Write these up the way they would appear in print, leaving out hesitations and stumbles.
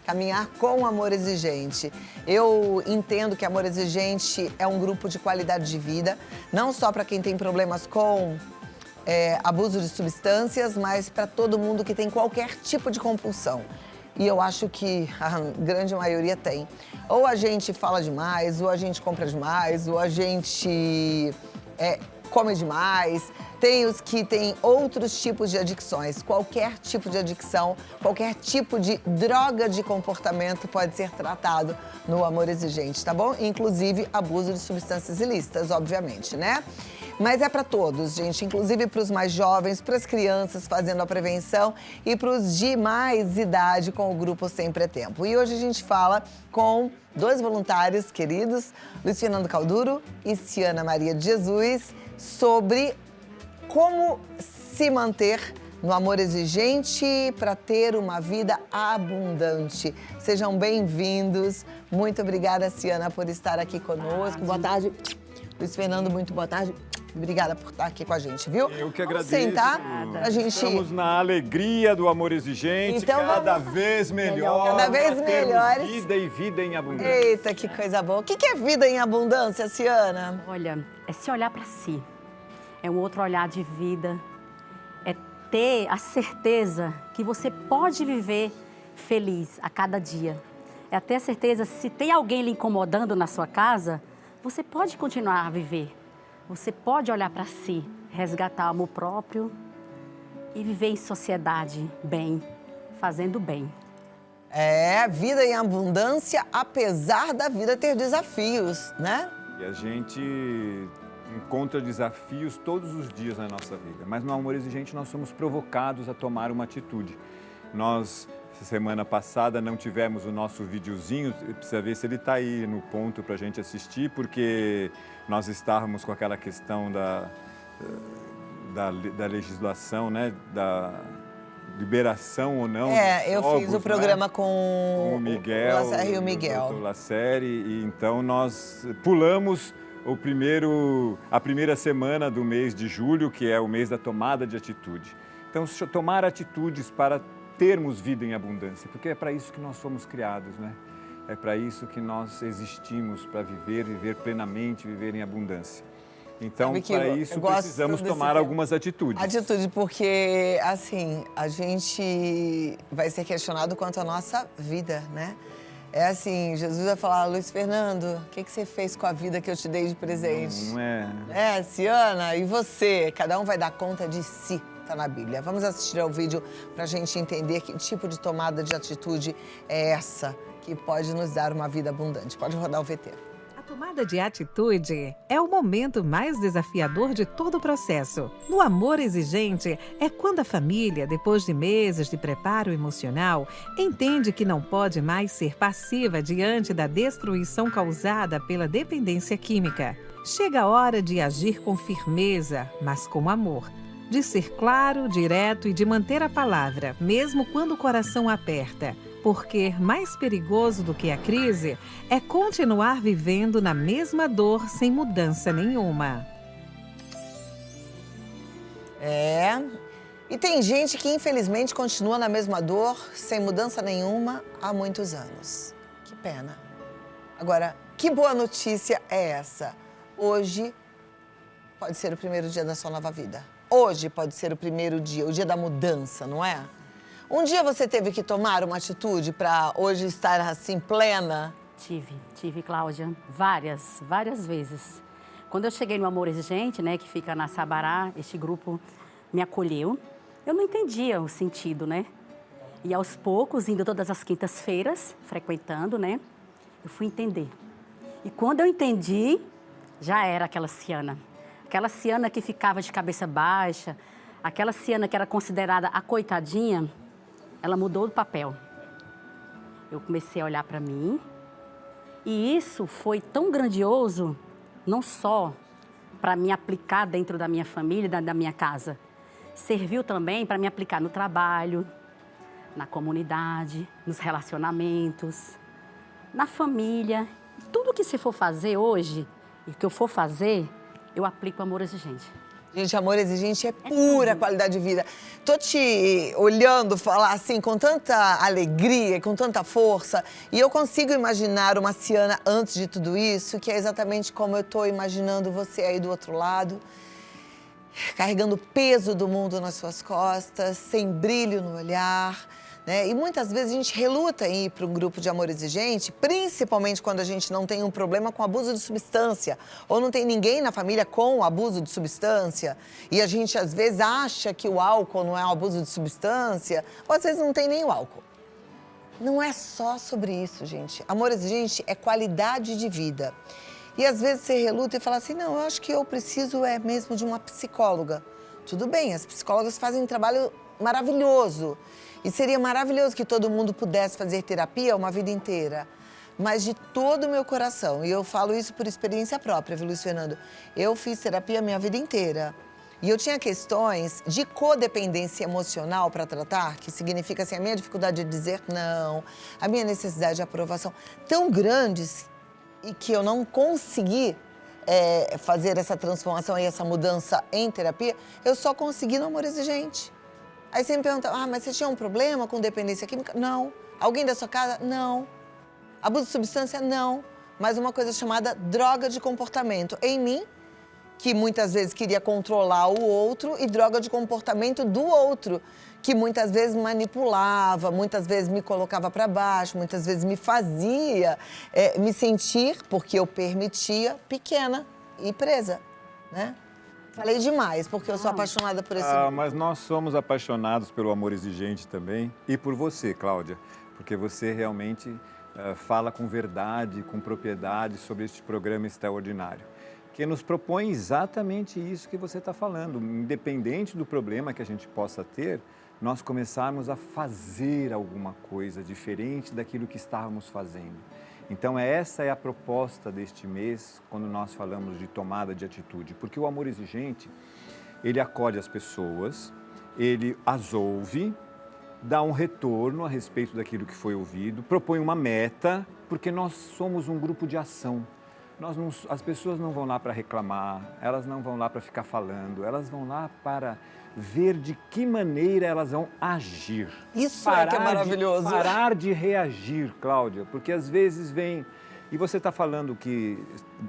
caminhar com Amor Exigente. Eu entendo que Amor Exigente é um grupo de qualidade de vida, não só para quem tem problemas com abuso de substâncias, mas para todo mundo que tem qualquer tipo de compulsão. E eu acho que a grande maioria tem. Ou a gente fala demais, ou a gente compra demais, ou a gente come demais. Tem os que têm outros tipos de adicções. Qualquer tipo de adicção, qualquer tipo de droga de comportamento pode ser tratado no Amor Exigente, tá bom? Inclusive abuso de substâncias ilícitas, obviamente, né? Mas é para todos, gente, inclusive para os mais jovens, para as crianças fazendo a prevenção e para os de mais idade com o grupo Sempre é Tempo. E hoje a gente fala com dois voluntários queridos, Luiz Fernando Calduro e Ciana Maria de Jesus, sobre como se manter no amor exigente para ter uma vida abundante. Sejam bem-vindos. Muito obrigada, Ciana, por estar aqui conosco. Boa tarde. Luiz Fernando, muito boa tarde. Obrigada por estar aqui com a gente, viu? Eu que Vamos agradeço. sentar pra gente... Estamos na alegria do amor exigente, Então, cada vez melhor. Cada vez pra melhores. termos vida e vida em abundância. Eita, que coisa boa. O que é vida em abundância, Ciana? Olha, é se olhar para si. É um outro olhar de vida. É ter a certeza que você pode viver feliz a cada dia. É ter a certeza, se tem alguém lhe incomodando na sua casa, você pode continuar a viver. Você pode olhar para si, resgatar o amor próprio e viver em sociedade bem, fazendo bem. É, vida em abundância, apesar da vida ter desafios, né? E a gente encontra desafios todos os dias na nossa vida. Mas no amor exigente nós somos provocados a tomar uma atitude. Nós, semana passada, não tivemos o nosso videozinho, precisa ver se ele está aí no ponto para a gente assistir, porque nós estávamos com aquela questão da legislação, né, da liberação ou não. Eu jogos, fiz o programa né? com o Miguel, o Lacerre e o Miguel. Dr. Lacerre, e então nós pulamos a primeira semana do mês de julho, que é o mês da tomada de atitude. Então, tomar atitudes para termos vida em abundância, porque é para isso que nós fomos criados, né? É para isso que nós existimos, para viver plenamente, viver em abundância. Então, para isso, precisamos tomar algumas atitudes. Atitude, porque, assim, a gente vai ser questionado quanto à nossa vida, né? É assim, Jesus vai falar, Luiz Fernando, o que você fez com a vida que eu te dei de presente? Não é... É, Ciana, e você? Cada um vai dar conta de si. Tá na Bíblia. Vamos assistir ao vídeo para a gente entender que tipo de tomada de atitude é essa que pode nos dar uma vida abundante. Pode rodar o VT. A tomada de atitude é o momento mais desafiador de todo o processo. No amor exigente, é quando a família, depois de meses de preparo emocional, entende que não pode mais ser passiva diante da destruição causada pela dependência química. Chega a hora de agir com firmeza, mas com amor. De ser claro, direto e de manter a palavra, mesmo quando o coração aperta. Porque mais perigoso do que a crise é continuar vivendo na mesma dor sem mudança nenhuma. E tem gente que infelizmente continua na mesma dor, sem mudança nenhuma, há muitos anos. Que pena. Agora, que boa notícia é essa? Hoje pode ser o primeiro dia da sua nova vida. Hoje pode ser o primeiro dia, o dia da mudança, não é? Um dia você teve que tomar uma atitude para hoje estar assim plena? Tive, Cláudia, várias vezes. Quando eu cheguei no Amor Exigente, né, que fica na Sabará, este grupo me acolheu. Eu não entendia o sentido, né? E aos poucos, indo todas as quintas-feiras, frequentando, né, eu fui entender. E quando eu entendi, já era aquela Ciana. Aquela Ciana que ficava de cabeça baixa, aquela Ciana que era considerada a coitadinha, ela mudou de papel. Eu comecei a olhar para mim e isso foi tão grandioso, não só para me aplicar dentro da minha família, da minha casa, serviu também para me aplicar no trabalho, na comunidade, nos relacionamentos, na família. Tudo que você for fazer hoje e que eu for fazer, eu aplico o amor exigente. Gente, amor exigente é pura qualidade de vida. Tô te olhando falar assim com tanta alegria, com tanta força, e eu consigo imaginar uma Ciana antes de tudo isso, que é exatamente como eu tô imaginando você aí do outro lado, carregando o peso do mundo nas suas costas, sem brilho no olhar, né? E muitas vezes a gente reluta em ir para um grupo de amor exigente, principalmente quando a gente não tem um problema com abuso de substância, ou não tem ninguém na família com abuso de substância, e a gente às vezes acha que o álcool não é um abuso de substância, ou às vezes não tem nem o álcool. Não é só sobre isso, gente. Amor exigente é qualidade de vida. E às vezes você reluta e fala assim, não, eu acho que eu preciso mesmo de uma psicóloga. Tudo bem, as psicólogas fazem um trabalho maravilhoso. E seria maravilhoso que todo mundo pudesse fazer terapia uma vida inteira. Mas de todo o meu coração, e eu falo isso por experiência própria, viu, Luiz Fernando? Eu fiz terapia a minha vida inteira. E eu tinha questões de codependência emocional para tratar, que significa assim, a minha dificuldade de dizer não, a minha necessidade de aprovação, tão grandes e que eu não consegui fazer essa transformação e essa mudança em terapia, eu só consegui no amor exigente. Aí você me pergunta, mas você tinha um problema com dependência química? Não. Alguém da sua casa? Não. Abuso de substância? Não. Mas uma coisa chamada droga de comportamento em mim, que muitas vezes queria controlar o outro, e droga de comportamento do outro, que muitas vezes manipulava, muitas vezes me colocava para baixo, muitas vezes me fazia me sentir, porque eu permitia, pequena e presa, né? Falei demais, porque eu sou apaixonada por esse grupo. Mas nós somos apaixonados pelo amor exigente também, e por você, Cláudia, porque você realmente fala com verdade, com propriedade sobre este programa extraordinário, que nos propõe exatamente isso que você está falando. Independente do problema que a gente possa ter, nós começarmos a fazer alguma coisa diferente daquilo que estávamos fazendo. Então, essa é a proposta deste mês, quando nós falamos de tomada de atitude. Porque o amor exigente, ele acolhe as pessoas, ele as ouve, dá um retorno a respeito daquilo que foi ouvido, propõe uma meta, porque nós somos um grupo de ação. As pessoas não vão lá para reclamar, elas não vão lá para ficar falando, elas vão lá para ver de que maneira elas vão agir. Isso é que é maravilhoso. Parar de reagir, Cláudia, porque às vezes vem... E você está falando que,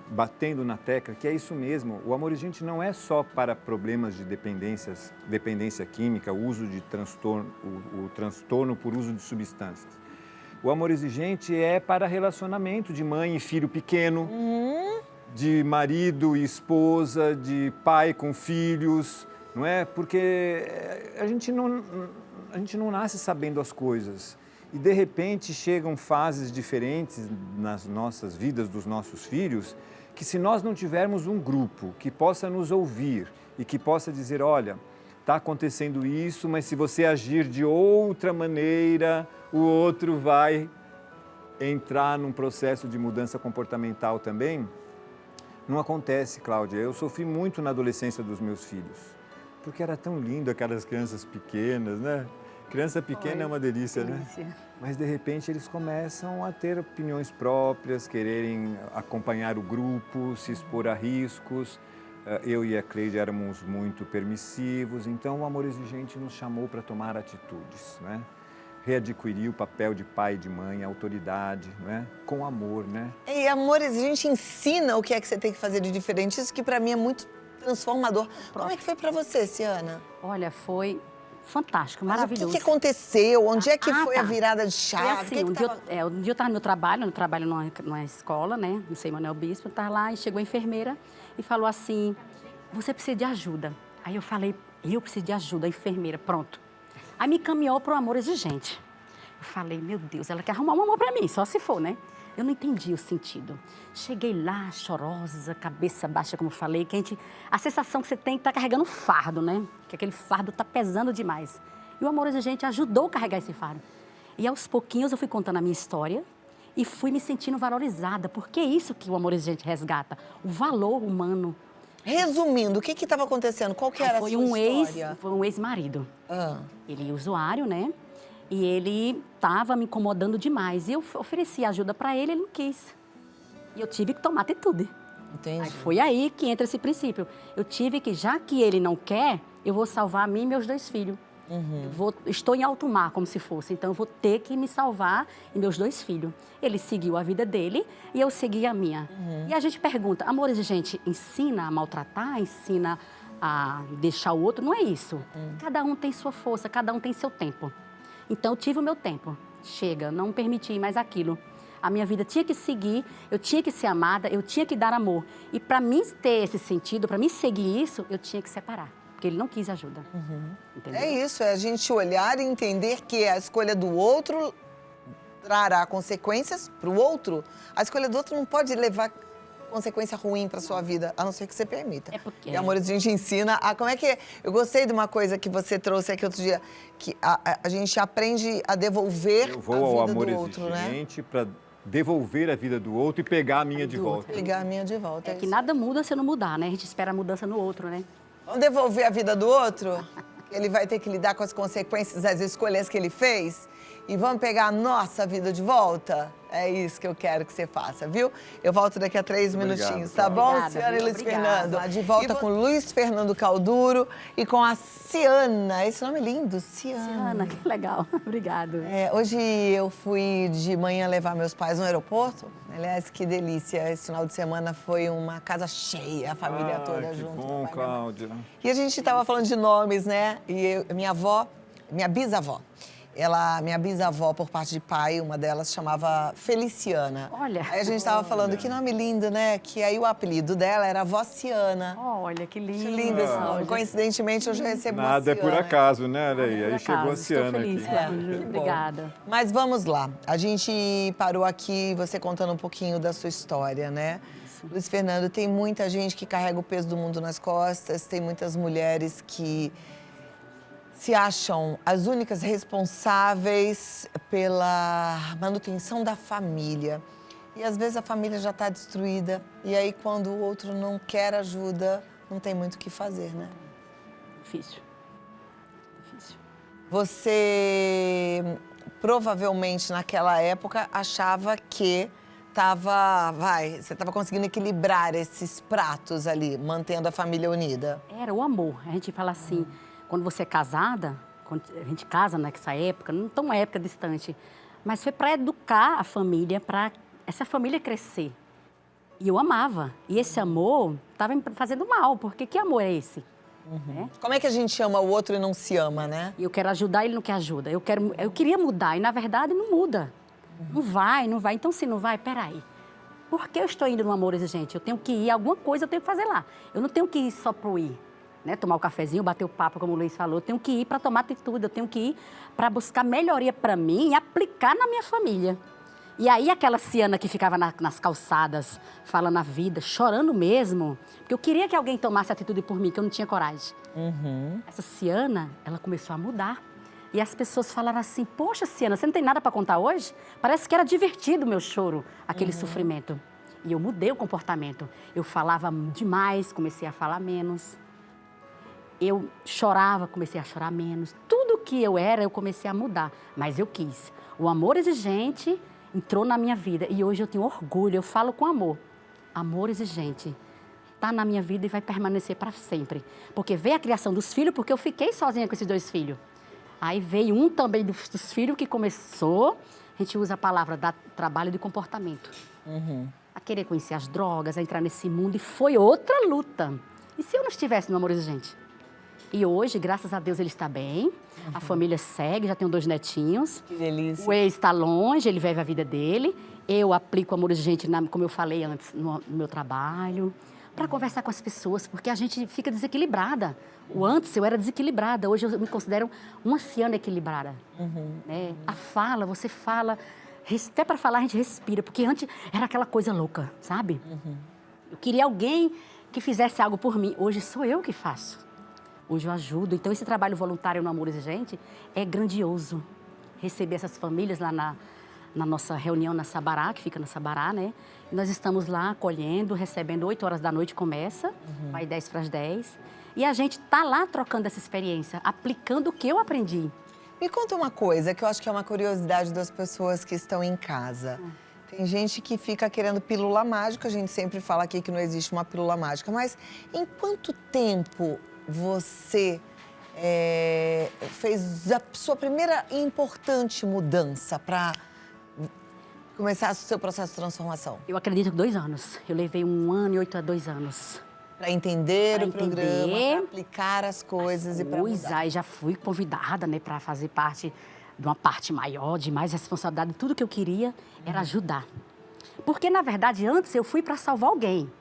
batendo na tecla, que é isso mesmo, o amor exigente não é só para problemas de dependência química, o uso de transtorno, o transtorno por uso de substâncias. O amor exigente é para relacionamento de mãe e filho pequeno, de marido e esposa, de pai com filhos, não é? Porque a gente não nasce sabendo as coisas. E, de repente, chegam fases diferentes nas nossas vidas, dos nossos filhos, que se nós não tivermos um grupo que possa nos ouvir e que possa dizer, olha, está acontecendo isso, mas se você agir de outra maneira, o outro vai entrar num processo de mudança comportamental também. Não acontece, Cláudia. Eu sofri muito na adolescência dos meus filhos, porque era tão lindo aquelas crianças pequenas, né? Criança pequena é uma delícia, né? Mas, de repente, eles começam a ter opiniões próprias, quererem acompanhar o grupo, se expor a riscos. Eu e a Cleide éramos muito permissivos, então o amor exigente nos chamou para tomar atitudes, né? Readquirir o papel de pai e de mãe, a autoridade, né? Com amor, né? E amor exigente ensina o que é que você tem que fazer de diferente, isso que para mim é muito transformador. Como é que foi para você, Ciana? Olha, foi fantástico, maravilhoso. O que aconteceu? Onde é que foi a virada de chave? Foi assim, um dia eu estava no meu trabalho, numa escola, né? Não sei, Manuel Bispo, eu estava lá e chegou a enfermeira e falou assim, você precisa de ajuda. Aí eu falei, eu preciso de ajuda, a enfermeira, pronto. Aí me encaminhou para o amor exigente. Eu falei, meu Deus, ela quer arrumar um amor para mim, só se for, né? Eu não entendi o sentido. Cheguei lá, chorosa, cabeça baixa, como eu falei, que a sensação que você tem que tá carregando um fardo, né? Que aquele fardo tá pesando demais. E o amor exigente ajudou a carregar esse fardo. E aos pouquinhos eu fui contando a minha história e fui me sentindo valorizada, porque é isso que o amor exigente resgata, o valor humano. Resumindo, o que estava acontecendo? Qual que era a sua história? Foi um ex-marido. Ele é usuário, né? E ele estava me incomodando demais. E eu ofereci ajuda para ele, ele não quis. E eu tive que tomar atitude. Entendi. Aí foi aí que entra esse princípio. Eu tive que, já que ele não quer, eu vou salvar a mim e meus 2 filhos. Estou em alto mar, como se fosse, então eu vou ter que me salvar e meus 2 filhos. Ele seguiu a vida dele e eu segui a minha. E a gente pergunta, amor exigente ensina a maltratar, ensina a deixar o outro? Não é isso. Cada um tem sua força, cada um tem seu tempo. Então eu tive o meu tempo. Chega, não permiti mais aquilo. A minha vida tinha que seguir, eu tinha que ser amada, eu tinha que dar amor. E para mim ter esse sentido, para mim seguir isso, eu tinha que separar. Porque ele não quis ajuda. Entendeu? É isso, é a gente olhar e entender que a escolha do outro trará consequências para o outro. A escolha do outro não pode levar consequência ruim para sua vida, a não ser que você permita. É porque... E, amor, a gente ensina a... Como é que... Eu gostei de uma coisa que você trouxe aqui outro dia, que a gente aprende a devolver Eu a vou ao vida amor do outro, né? exigente para devolver a vida do outro e pegar a minha de volta. Pegar a minha de volta. É que isso. nada muda se eu não mudar, né? A gente espera a mudança no outro, né? Vamos devolver a vida do outro? Ele vai ter que lidar com as consequências das escolhas que ele fez? E vamos pegar a nossa vida de volta? É isso que eu quero que você faça, viu? Eu volto daqui a 3 minutinhos, tá bom, Obrigada, Ciana e viu? Luiz Obrigada. Fernando? De volta com Luiz Fernando Calduro e com a Ciana. Esse nome é lindo, Ciana. Ana, que legal. Obrigado. Hoje eu fui de manhã levar meus pais no aeroporto. Aliás, que delícia. Esse final de semana foi uma casa cheia, a família toda que junto. bom, Cláudia. E a gente estava falando de nomes, né? E minha avó, minha bisavó, minha bisavó por parte de pai, uma delas chamava Feliciana. Olha. Aí a gente estava falando, que nome lindo, né? Que aí o apelido dela era Vó Ciana. Olha, que lindo. Acho lindo esse nome. Cláudia. Coincidentemente, eu já recebo uma Nada é por Ciana. acaso, né? Olha aí, Por aí chegou a acaso. Ciana Estou feliz, aqui. Cláudia. Que bom. Obrigada. Mas vamos lá. A gente parou aqui, você contando um pouquinho da sua história, né? Luiz Fernando, tem muita gente que carrega o peso do mundo nas costas, tem muitas mulheres que se acham as únicas responsáveis pela manutenção da família. E às vezes a família já está destruída. E aí, quando o outro não quer ajuda, não tem muito o que fazer, né? Difícil. Difícil. Você provavelmente naquela época achava que você estava conseguindo equilibrar esses pratos ali, mantendo a família unida. Era o amor. A gente fala assim, quando você é casada, quando a gente casa nessa época, não tão uma época distante, mas foi para educar a família, para essa família crescer. E eu amava. E esse amor estava me fazendo mal, porque que amor é esse? Né? Como é que a gente ama o outro e não se ama, né? E eu quero ajudar, ele não quer ajuda. Eu queria mudar, e na verdade não muda. Não vai. Então, se não vai, peraí. Por que eu estou indo no amor exigente? Eu tenho que ir, alguma coisa eu tenho que fazer lá. Eu não tenho que ir só para ir, né? Tomar o cafezinho, bater o papo, como o Luiz falou. Eu tenho que ir para tomar atitude, eu tenho que ir para buscar melhoria para mim e aplicar na minha família. E aí aquela Ciana que ficava nas calçadas, falando a vida, chorando mesmo, porque eu queria que alguém tomasse atitude por mim, que eu não tinha coragem. Essa Ciana, ela começou a mudar. E as pessoas falaram assim, poxa, Ciana, você não tem nada para contar hoje? Parece que era divertido o meu choro, aquele sofrimento. E eu mudei o comportamento. Eu falava demais, comecei a falar menos. Eu chorava, comecei a chorar menos. Tudo que eu era, eu comecei a mudar. Mas eu quis. O amor exigente entrou na minha vida. E hoje eu tenho orgulho, eu falo com amor. Amor exigente está na minha vida e vai permanecer para sempre. Porque veio a criação dos filhos, porque eu fiquei sozinha com esses 2 filhos. Aí veio um também dos filhos que começou, a gente usa a palavra da trabalho de comportamento. A querer conhecer as drogas, a entrar nesse mundo, e foi outra luta. E se eu não estivesse no amor exigente? E hoje, graças a Deus, ele está bem, a família segue, já tenho 2 netinhos. Que delícia. O ex está longe, ele vive a vida dele. Eu aplico amor exigente, como eu falei antes, no meu trabalho, para conversar com as pessoas, porque a gente fica desequilibrada. Antes eu era desequilibrada, hoje eu me considero uma Ciana equilibrada. Né? A fala, você fala, até para falar a gente respira, porque antes era aquela coisa louca, sabe? Eu queria alguém que fizesse algo por mim, hoje sou eu que faço. Hoje eu ajudo, então esse trabalho voluntário no Amor Exigente é grandioso. Receber essas famílias lá na nossa reunião na Sabará, que fica na Sabará, né? E nós estamos lá acolhendo, recebendo 8 horas da noite, começa, vai 10 para as 10. E a gente está lá trocando essa experiência, aplicando o que eu aprendi. Me conta uma coisa que eu acho que é uma curiosidade das pessoas que estão em casa. Tem gente que fica querendo pílula mágica, a gente sempre fala aqui que não existe uma pílula mágica, mas em quanto tempo você fez a sua primeira importante mudança para começar o seu processo de transformação? Eu acredito que 2 anos. Eu levei 1 ano e 8 a 2 anos. Para entender Pra o programa, entender para aplicar as coisas e para mudar. Aí já fui convidada, né, para fazer parte de uma parte maior, de mais responsabilidade. Tudo que eu queria era ajudar. Porque, na verdade, antes eu fui para salvar alguém.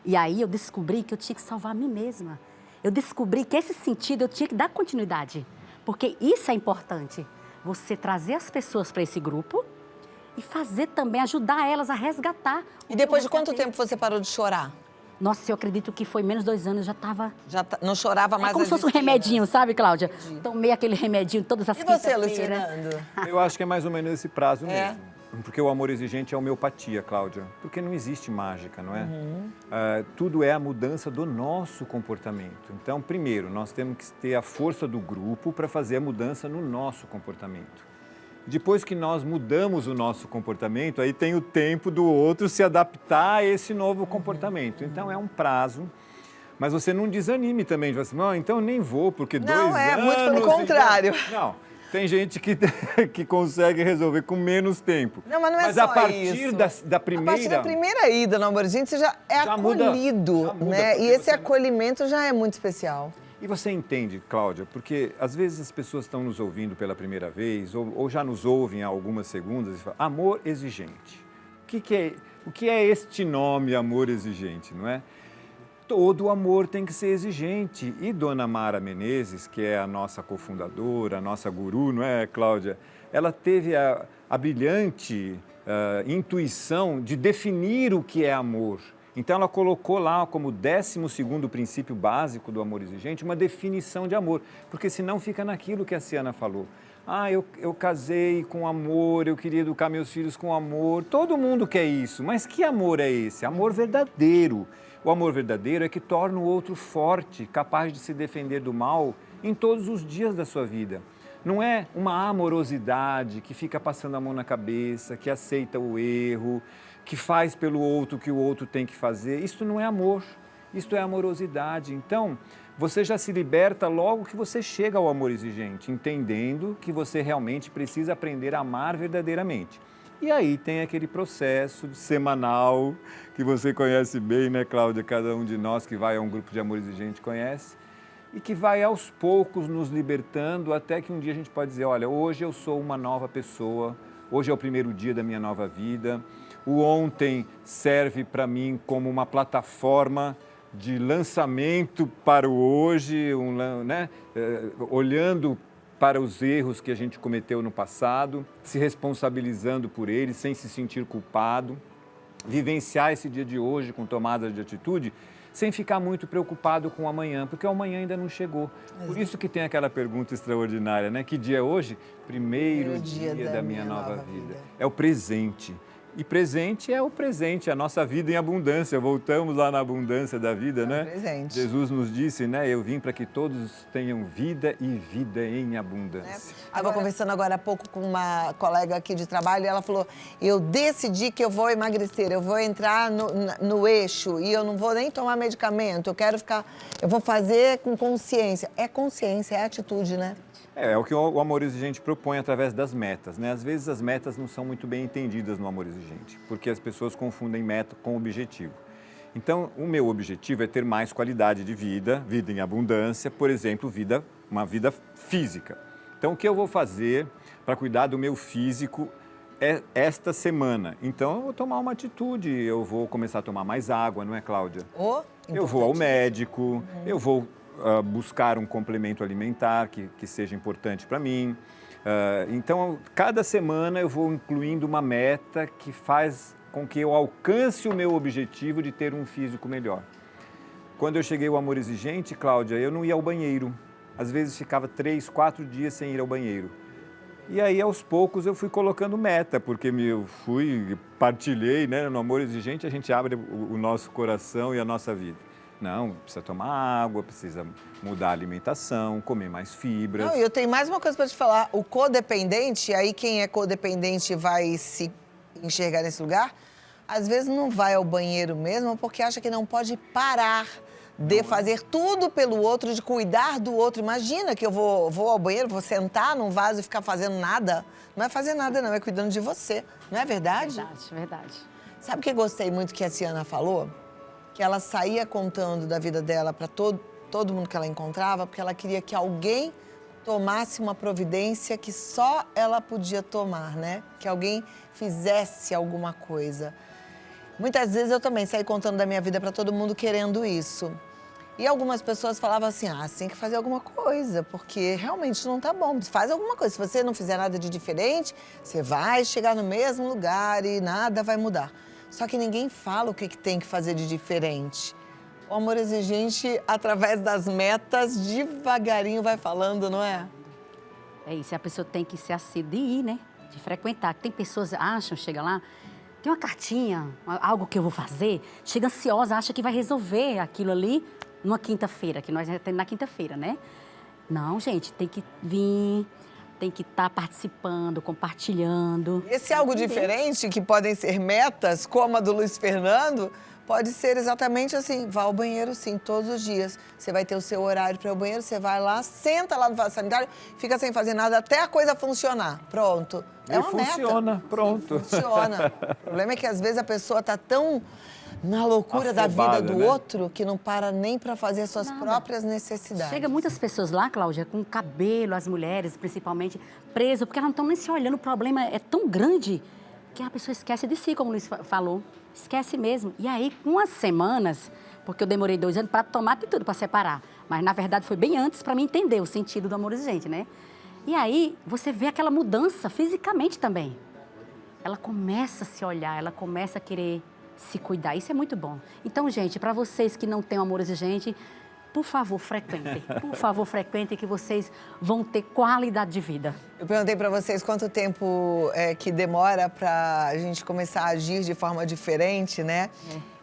E aí eu descobri que eu tinha que salvar a mim mesma. Eu descobri que esse sentido eu tinha que dar continuidade. Porque isso é importante. Você trazer as pessoas para esse grupo e fazer também, ajudar elas a resgatar. E depois de quanto tempo você parou de chorar? Nossa, eu acredito que foi menos 2 anos, já estava... Não chorava mais? É como se fosse um remedinho, sabe, Cláudia? Tomei aquele remedinho todas as E você, quintas-feiras. Luciano? Eu acho que é mais ou menos esse prazo mesmo. Porque o amor exigente é homeopatia, Cláudia. Porque não existe mágica, não é? Tudo é a mudança do nosso comportamento. Então, primeiro, nós temos que ter a força do grupo para fazer a mudança no nosso comportamento. Depois que nós mudamos o nosso comportamento, aí tem o tempo do outro se adaptar a esse novo comportamento. Então, é um prazo. Mas você não desanime também, de assim, não, então eu nem vou, porque 2 anos... Não, muito pelo contrário. Não, tem gente que consegue resolver com menos tempo. Não, mas não é mas só a partir isso. da primeira... A partir da primeira ida no Amor Exigente, você já é acolhido, né? E esse acolhimento já é muito especial. E você entende, Cláudia, porque às vezes as pessoas estão nos ouvindo pela primeira vez ou já nos ouvem há algumas segundas e falam, amor exigente. O que é este nome, amor exigente, não é? Todo amor tem que ser exigente. E Dona Mara Menezes, que é a nossa cofundadora, a nossa guru, não é, Cláudia? Ela teve a brilhante intuição de definir o que é amor. Então, ela colocou lá como 12º princípio básico do amor exigente uma definição de amor, porque senão fica naquilo que a Ciana falou. Ah, eu casei com amor, eu queria educar meus filhos com amor. Todo mundo quer isso, mas que amor é esse? Amor verdadeiro. O amor verdadeiro é que torna o outro forte, capaz de se defender do mal em todos os dias da sua vida. Não é uma amorosidade que fica passando a mão na cabeça, que aceita o erro, que faz pelo outro o que o outro tem que fazer. Isso não é amor, isso é amorosidade. Então, você já se liberta logo que você chega ao amor exigente, entendendo que você realmente precisa aprender a amar verdadeiramente. E aí tem aquele processo semanal que você conhece bem, né, Cláudia? Cada um de nós que vai a um grupo de amor exigente conhece. E que vai aos poucos nos libertando até que um dia a gente pode dizer, olha, hoje eu sou uma nova pessoa, hoje é o primeiro dia da minha nova vida. O ontem serve para mim como uma plataforma de lançamento para o hoje, né? Olhando para os erros que a gente cometeu no passado, se responsabilizando por eles, sem se sentir culpado, vivenciar esse dia de hoje com tomada de atitude, sem ficar muito preocupado com o amanhã, porque o amanhã ainda não chegou. Por isso que tem aquela pergunta extraordinária, né? Que dia é hoje? Primeiro dia da minha nova vida. É o presente. E presente é o presente, a nossa vida em abundância. Voltamos lá na abundância da vida, né? Presente. Jesus nos disse, né? Eu vim para que todos tenham vida e vida em abundância. Estava conversando agora há pouco com uma colega aqui de trabalho e ela falou, eu decidi que eu vou emagrecer, eu vou entrar no eixo e eu não vou nem tomar medicamento, eu vou fazer com consciência. É consciência, é atitude, né? É o que o amor exigente propõe através das metas, né? Às vezes as metas não são muito bem entendidas no amor exigente, porque as pessoas confundem meta com objetivo. Então, o meu objetivo é ter mais qualidade de vida, vida em abundância, por exemplo, uma vida física. Então, o que eu vou fazer para cuidar do meu físico esta semana? Então, eu vou tomar uma atitude, eu vou começar a tomar mais água, não é, Cláudia? Eu vou ao médico, eu vou buscar um complemento alimentar que seja importante para mim. Então, cada semana eu vou incluindo uma meta que faz com que eu alcance o meu objetivo de ter um físico melhor. Quando eu cheguei ao amor exigente, Cláudia, eu não ia ao banheiro. Às vezes ficava 3, 4 dias sem ir ao banheiro. E aí, aos poucos, eu fui colocando meta, porque eu partilhei, né? No amor exigente, a gente abre o nosso coração e a nossa vida. Não, precisa tomar água, precisa mudar a alimentação, comer mais fibras. Não, e eu tenho mais uma coisa para te falar. O codependente, aí quem é codependente vai se enxergar nesse lugar, às vezes não vai ao banheiro mesmo porque acha que não pode parar de fazer tudo pelo outro, de cuidar do outro. Imagina que eu vou ao banheiro, vou sentar num vaso e ficar fazendo nada. Não é fazer nada, não, é cuidando de você. Não é verdade? Verdade, verdade. Sabe o que eu gostei muito que a Ciana falou? Que ela saía contando da vida dela para todo mundo que ela encontrava, porque ela queria que alguém tomasse uma providência que só ela podia tomar, né? Que alguém fizesse alguma coisa. Muitas vezes eu também saí contando da minha vida para todo mundo querendo isso. E algumas pessoas falavam assim, você tem que fazer alguma coisa, porque realmente não tá bom. Faz alguma coisa. Se você não fizer nada de diferente, você vai chegar no mesmo lugar e nada vai mudar. Só que ninguém fala o que tem que fazer de diferente. O amor exigente, através das metas, devagarinho vai falando, não é? É isso, a pessoa tem que se assíduo de ir, né? De frequentar. Tem pessoas que acham, chega lá, tem uma cartinha, algo que eu vou fazer, chega ansiosa, acha que vai resolver aquilo ali numa quinta-feira, que nós temos na quinta-feira, né? Não, gente, tem que vir, tem que estar participando, compartilhando. Esse algo diferente, que podem ser metas, como a do Luiz Fernando, pode ser exatamente assim, vá ao banheiro sim, todos os dias. Você vai ter o seu horário para ir ao banheiro, você vai lá, senta lá no vaso sanitário, fica sem fazer nada até a coisa funcionar. Pronto. É uma funciona, meta. pronto. Funciona. O problema é que às vezes a pessoa está tão na loucura da Afobada, vida do né? outro que não para nem para fazer as suas próprias necessidades. Chega muitas pessoas lá, Cláudia, com cabelo, as mulheres principalmente, preso, porque elas não estão nem se olhando. O problema é tão grande que a pessoa esquece de si, como o Luiz falou. Esquece mesmo. E aí, com as semanas, porque eu demorei 2 anos para tomar atitude, para separar. Mas, na verdade, foi bem antes para mim entender o sentido do amor exigente, né? E aí, você vê aquela mudança fisicamente também. Ela começa a se olhar, ela começa a querer se cuidar. Isso é muito bom. Então, gente, para vocês que não têm um amor exigente, por favor, frequentem. Por favor, frequentem que vocês vão ter qualidade de vida. Eu perguntei para vocês quanto tempo que demora para a gente começar a agir de forma diferente, né?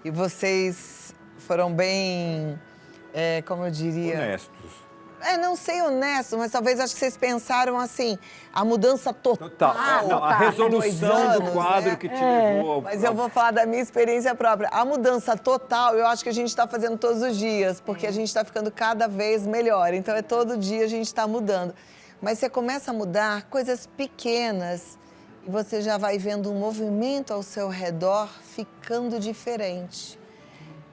E vocês foram bem, como eu diria... Honestos. Não sei honesto, mas talvez acho que vocês pensaram assim, a mudança total. A resolução do quadro, né? que te levou... Mas eu vou falar da minha experiência própria. A mudança total, eu acho que a gente está fazendo todos os dias, porque a gente está ficando cada vez melhor. Então, todo dia a gente está mudando. Mas você começa a mudar coisas pequenas e você já vai vendo um movimento ao seu redor ficando diferente.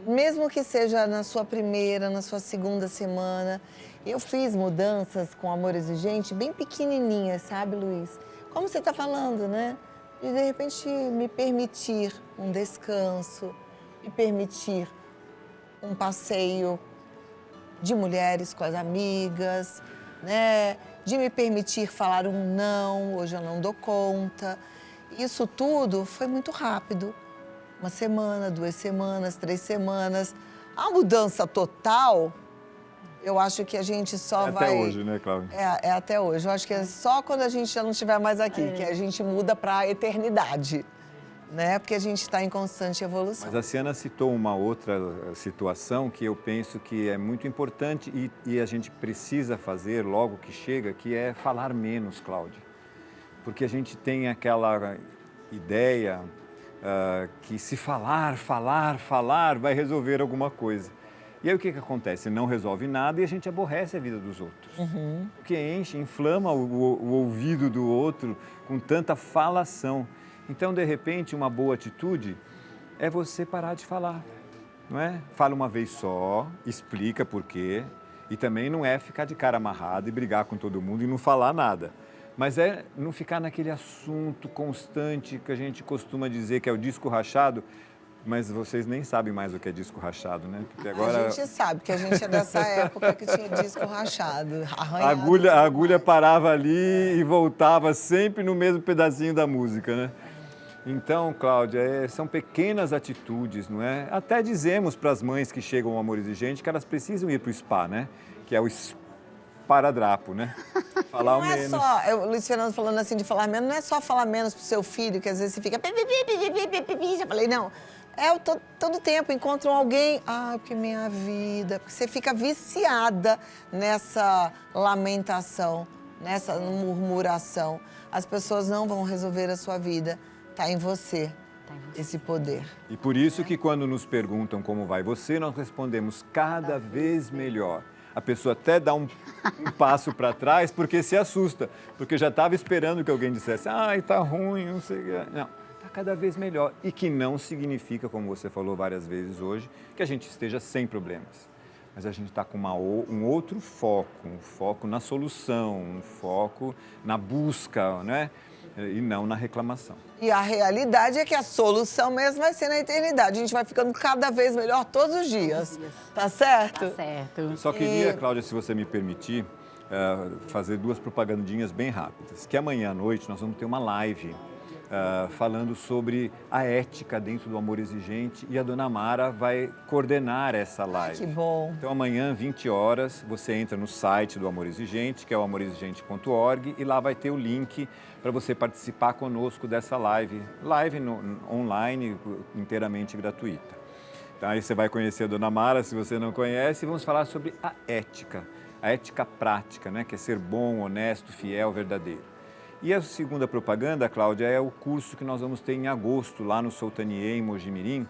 Mesmo que seja na sua primeira, na sua segunda semana. Eu fiz mudanças com amor exigente bem pequenininhas, sabe, Luiz? Como você está falando, né? De repente, me permitir um descanso, me permitir um passeio de mulheres com as amigas, né? De me permitir falar um não, hoje eu não dou conta. Isso tudo foi muito rápido. 1 semana, 2 semanas, 3 semanas. A mudança total, eu acho que a gente só vai... Até hoje, né, Cláudia? É até hoje. Eu acho que é só quando a gente já não estiver mais aqui, que a gente muda para a eternidade, né? Porque a gente está em constante evolução. Mas a Ciana citou uma outra situação que eu penso que é muito importante e a gente precisa fazer logo que chega, que é falar menos, Cláudia. Porque a gente tem aquela ideia que se falar vai resolver alguma coisa. E aí o que acontece? Não resolve nada e a gente aborrece a vida dos outros. Porque inflama o ouvido do outro com tanta falação. Então, de repente, uma boa atitude é você parar de falar, não é? Fala uma vez só, explica por quê. E também não é ficar de cara amarrada e brigar com todo mundo e não falar nada. Mas é não ficar naquele assunto constante que a gente costuma dizer que é o disco rachado. Mas vocês nem sabem mais o que é disco rachado, né? Porque agora... A gente sabe, que a gente é dessa época que tinha disco rachado, arranhado. A agulha parava ali e voltava sempre no mesmo pedacinho da música, né? Então, Cláudia, são pequenas atitudes, não é? Até dizemos para as mães que chegam ao amor exigente que elas precisam ir para o spa, né? Que é o esparadrapo, né? Falar o menos. Não é só, o Luiz Fernando falando assim de falar menos, não é só falar menos pro seu filho, que às vezes você fica... Já falei, não... todo tempo encontram alguém, porque minha vida, porque você fica viciada nessa lamentação, nessa murmuração. As pessoas não vão resolver a sua vida. Tá em você Tá em você. esse poder. E por isso que quando nos perguntam como vai você, nós respondemos cada vez melhor. A pessoa até dá um passo para trás porque se assusta, porque já estava esperando que alguém dissesse, ai, tá ruim, não sei o que. Não, tá cada vez melhor. E que não significa, como você falou várias vezes hoje, que a gente esteja sem problemas. Mas a gente está com um outro foco, um foco na solução, um foco na busca, né? E não na reclamação. E a realidade é que a solução mesmo vai ser na eternidade. A gente vai ficando cada vez melhor todos os dias. Tá certo? Tá certo. Só queria, Cláudia, se você me permitir, fazer duas propagandinhas bem rápidas. Que amanhã à noite nós vamos ter uma live falando sobre a ética dentro do amor exigente e a dona Mara vai coordenar essa live. Que bom. Então amanhã, 20 horas, você entra no site do Amor Exigente, que é o amorexigente.org, e lá vai ter o link para você participar conosco dessa live. Live online, inteiramente gratuita. Então aí você vai conhecer a dona Mara, se você não conhece, e vamos falar sobre a ética prática, né? Que é ser bom, honesto, fiel, verdadeiro. E a segunda propaganda, Cláudia, é o curso que nós vamos ter em agosto, lá no Soutanier, em Mojimirim,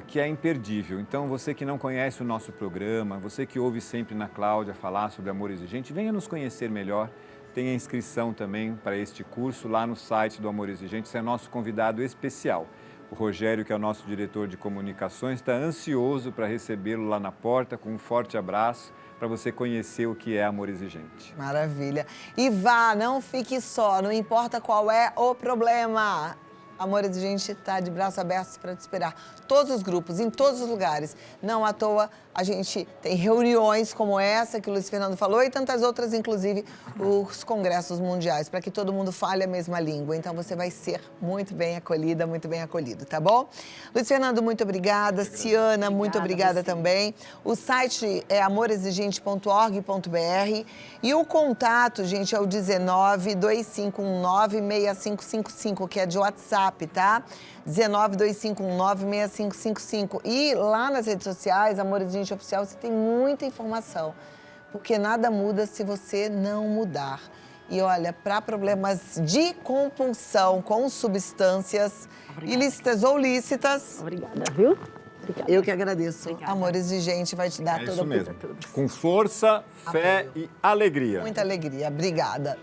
que é imperdível. Então, você que não conhece o nosso programa, você que ouve sempre na Cláudia falar sobre amor exigente, venha nos conhecer melhor. Tem a inscrição também para este curso lá no site do Amor Exigente. Você é nosso convidado especial. O Rogério, que é o nosso diretor de comunicações, está ansioso para recebê-lo lá na porta, com um forte abraço, para você conhecer o que é amor exigente. Maravilha. E vá, não fique só, não importa qual é o problema. Amor Exigente está de braços abertos para te esperar. Todos os grupos, em todos os lugares. Não à toa, a gente tem reuniões como essa que o Luiz Fernando falou e tantas outras, inclusive os congressos mundiais, para que todo mundo fale a mesma língua. Então, você vai ser muito bem acolhida, muito bem acolhido, tá bom? Luiz Fernando, muito obrigada. Ciana, muito obrigada também. O site é amorexigente.org.br e o contato, gente, é o 1925196555, que é de WhatsApp, tá? 1925196555. E lá nas redes sociais, Amor Exigente Oficial, você tem muita informação. Porque nada muda se você não mudar. E olha, para problemas de compulsão com substâncias ilícitas ou lícitas... Obrigada, viu? Obrigada. Eu que agradeço. Obrigada. Amor Exigente vai te dar É toda isso a mesmo. Com força, fé e alegria. muita alegria. Obrigada.